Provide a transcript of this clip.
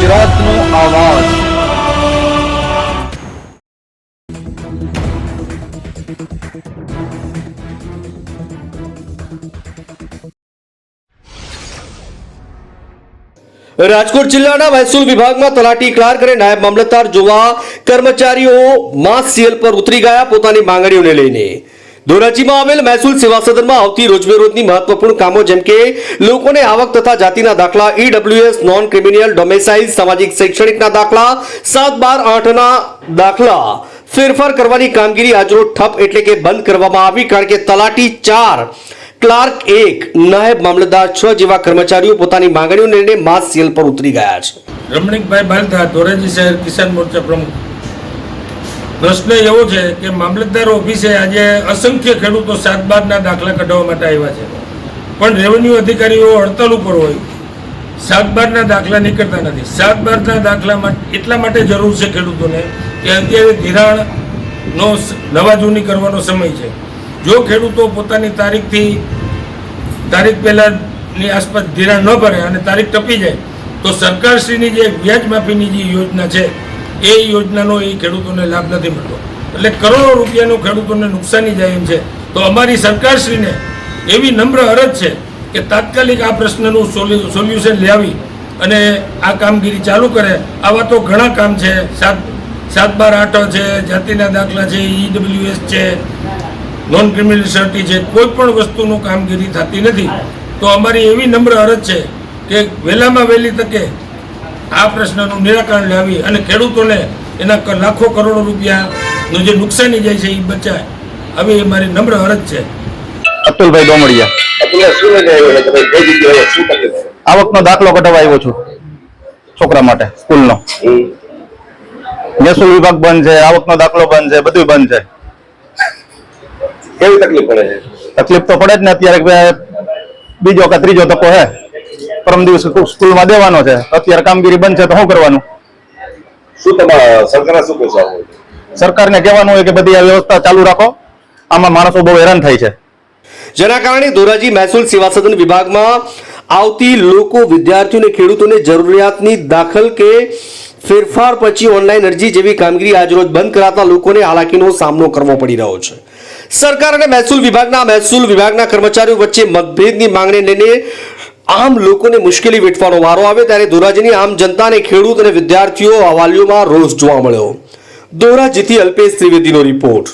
ગુજરાતનો આવાજ। રાજકોટ જિલ્લાના મહેસૂલ વિભાગમાં તલાટી ક્લાર્ક અને નાયબ મામલતદાર જેવા કર્મચારીઓ માસ સીએલ પર ઉતરી ગયા પોતાની માંગણીઓને લઈને। ધોરાજીમાં આવેલ મહેસૂલ સેવા સદનમાં આવતી રોજબેરોજની મહત્વપૂર્ણ કામો જેમ કે લોકોને આવક તથા જાતિના દાખલા, ઈડબ્લ્યુએસ, નોન ક્રિમિનલ ડોમેસાઇલ, સામાજિક શૈક્ષણિકના દાખલા, 7-12-8ના દાખલા ફેરફાર કરવાની કામગીરી આજરોજ ઠપ એટલે કે બંધ કરવામાં આવી, કારણ કે તલાટી 4, ક્લાર્ક 1, નાયબ મામલતદાર 6 જેવા કર્મચારીઓ પોતાની માંગણીઓને લઈને માસ સીએલ પર ઉતરી ગયા છે। રમણીકભાઈ બાલધા, ધોરાજી શહેર કિસાન મોરચા પ્રમુખ। પ્રશ્ન એવો છે કે મામલતદાર ઓફિસે આજે અસંખ્ય ખેડૂતો 7-12ના દાખલા કઢાવવા માટે આવ્યા છે, પણ રેવન્યુ અધિકારીઓ હડતાલ ઉપર હોય, 7-12ના દાખલા નીકળતા નથી। 7-12ના દાખલા એટલા માટે જરૂર છે ખેડૂતોને કે અત્યારે ધિરાણનો નવા જૂની કરવાનો સમય છે। જો ખેડૂતો પોતાની તારીખ પહેલાની આસપાસ ધિરાણ ન ભરે અને તારીખ ટપી જાય તો સરકારશ્રીની જે વ્યાજ માફીની જે યોજના છે એ યોજનાનો એ ખેડૂતોને લાભ નથી મળતો, એટલે કરોડો રૂપિયાનું ખેડૂતોને નુકસાની જાય એમ છે। તો અમારી સરકારશ્રીને એવી નમ્ર અરજ છે કે તાત્કાલિક આ પ્રશ્નનું સોલ્યુશન લાવી અને આ કામગીરી ચાલુ કરે। આવા તો ઘણા કામ છે, 7-12-8 છે, જાતિના દાખલા છે, ઈડબ્લ્યુએસ છે, નોન ક્રિમિનલ સર્ટી છે, કોઈ પણ વસ્તુનું કામગીરી થતી નથી। તો અમારી એવી નમ્ર અરજ છે કે વહેલામાં વહેલી તકે આ પ્રશ્નનું નિરાકરણ લાવી અને ખેડૂતોને એના લાખો કરોડો રૂપિયાનું જે નુકસાની જાય છે એ બચાય, આવી અમારી નમ્ર અરજ છે। અતુલભાઈ ડોમડિયા, આવકનો દાખલો કઢાવવા આવ્યો છું છોકરા માટે સ્કૂલનો। મહેસૂલ વિભાગ બંધ છે, આવકનો દાખલો બંધ છે, બધું બંધ છે। કેવી તકલીફ પડે છે? તકલીફ તો પડે જ ને, અત્યારે બીજો કે ત્રીજો તકો હે, પરમ દિવસ સ્કૂલમાં દેવાનો છે, અત્યારે કામગીરી બંધ છે તો શું કરવાનું? શું તમારા સરકારને શું કહેશો? સરકારને કહેવાનું હોય કે બધી આ વ્યવસ્થા ચાલુ રાખો, આમાં માણસો બહુ હેરાન થાય છે। જેના કારણે ધોરાજી મહેસૂલ સેવા સદન વિભાગમાં આવતી લોકો, વિદ્યાર્થીઓ અને ખેડૂતોને જરૂરિયાતની દાખલ કે ફેરફાર પછી ઓનલાઈન અરજી જેવી કામગીરી આજરોજ બંધ કરાતા લોકોને હાલાકીનો સામનો કરવો પડી રહ્યો છે। સરકાર અને મહેસૂલ વિભાગના કર્મચારીઓ વચ્ચે મતભેદની માંગણી લઈને આમ લોકોને મુશ્કેલી વેઠવાનો વારો આવે ત્યારે ધોરાજીની આમ જનતા અને ખેડૂત અને વિદ્યાર્થીઓ હવાલીઓમાં રોષ જોવા મળ્યો। ધોરાજીથી અલ્પેશ ત્રિવેદીનો રિપોર્ટ।